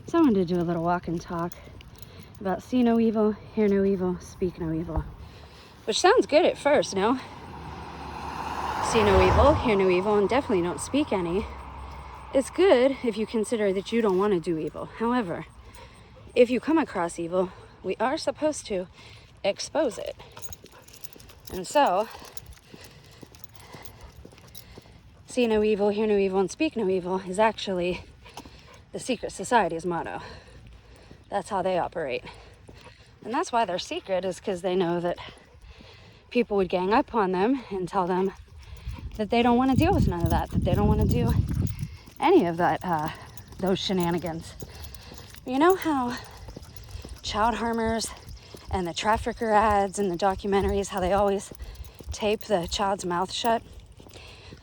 So I wanted to do a little walk and talk about see no evil, hear no evil, speak no evil. Which sounds good at first, no? See no evil, hear no evil, and definitely don't speak any. It's good if you consider that you don't want to do evil. However, if you come across evil, we are supposed to expose it. And so, see no evil, hear no evil, and speak no evil is actually the secret society's motto. That's how they operate. And that's why they're secret, is because they know that people would gang up on them and tell them that they don't want to deal with none of that they don't want to do any of that, those shenanigans. You know how child harmers and the trafficker ads and the documentaries, how they always tape the child's mouth shut?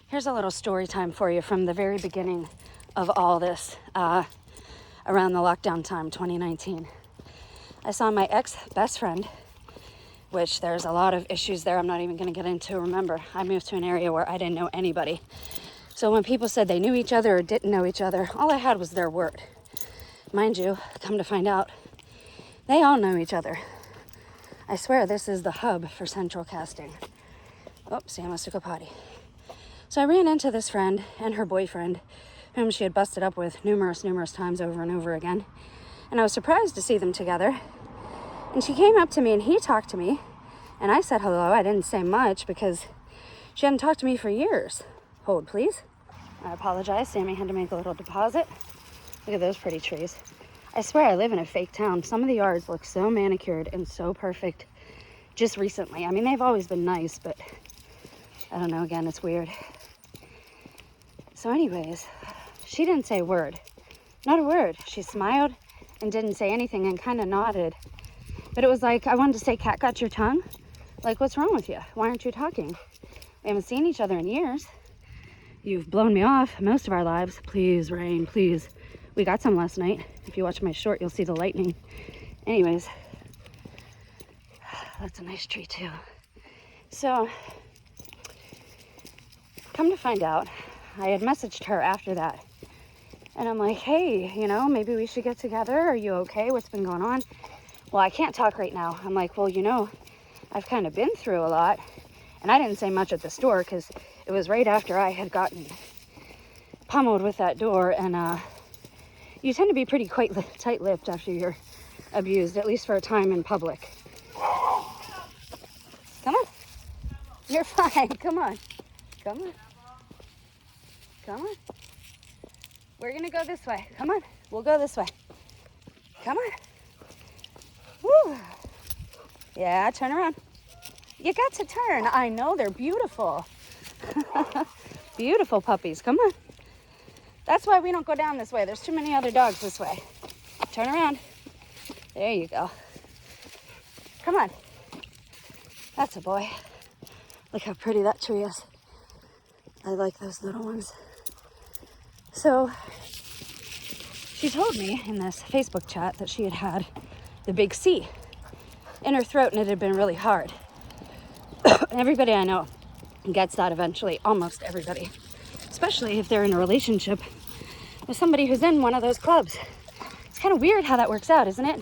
Here's a little story time for you from the very beginning of all this, around the lockdown time, 2019. I saw my ex-best friend, which there's a lot of issues there I'm not even going to get into. Remember, I moved to an area where I didn't know anybody. So when people said they knew each other or didn't know each other, all I had was their word. Mind you, come to find out, they all know each other. I swear this is the hub for central casting. Oops, I must have go potty. So I ran into this friend and her boyfriend, whom she had busted up with numerous times over and over again. And I was surprised to see them together. And she came up to me and he talked to me. And I said hello. I didn't say much because she hadn't talked to me for years. Hold, please. I apologize. Sammy had to make a little deposit. Look at those pretty trees. I swear I live in a fake town. Some of the yards look so manicured and so perfect just recently. I mean, they've always been nice, but I don't know. Again, it's weird. So anyways, she didn't say a word. Not a word. She smiled and didn't say anything and kind of nodded. But it was like, I wanted to say, cat got your tongue? Like, what's wrong with you? Why aren't you talking? We haven't seen each other in years. You've blown me off most of our lives. Please, rain, please. We got some last night. If you watch my short, you'll see the lightning. Anyways, that's a nice tree too. So, come to find out, I had messaged her after that. And I'm like, hey, you know, maybe we should get together. Are you okay? What's been going on? Well, I can't talk right now. I'm like, well, you know, I've kind of been through a lot. And I didn't say much at the store because it was right after I had gotten pummeled with that door. And you tend to be pretty quite tight-lipped after you're abused, at least for a time in public. Come on. You're fine. Come on. Come on. Come on. We're going to go this way. Come on. We'll go this way. Come on. Woo. Yeah, turn around. You got to turn. I know, they're beautiful. Beautiful puppies. Come on. That's why we don't go down this way. There's too many other dogs this way. Turn around. There you go. Come on. That's a boy. Look how pretty that tree is. I like those little ones. So she told me in this Facebook chat that she had had the big C in her throat and it had been really hard. Everybody I know gets that eventually, almost everybody, especially if they're in a relationship with somebody who's in one of those clubs. It's kind of weird how that works out, isn't it?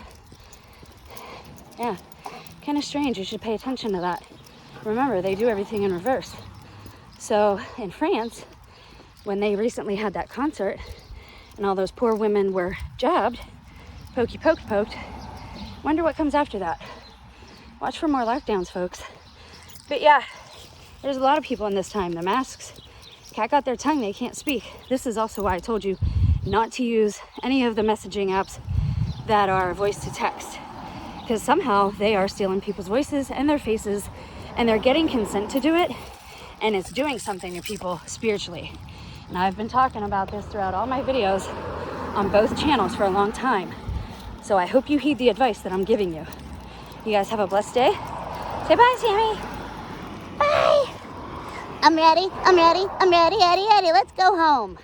Yeah, kind of strange. You should pay attention to that. Remember, they do everything in reverse. So in France, when they recently had that concert and all those poor women were jabbed, poked, wonder what comes after that. Watch for more lockdowns, folks. But yeah, there's a lot of people in this time. The masks, cat got their tongue, they can't speak. This is also why I told you not to use any of the messaging apps that are voice to text, because somehow they are stealing people's voices and their faces and they're getting consent to do it, and it's doing something to people spiritually. And I've been talking about this throughout all my videos on both channels for a long time. So I hope you heed the advice that I'm giving you. You guys have a blessed day. Say bye, Sammy. Bye. I'm ready. Let's go home.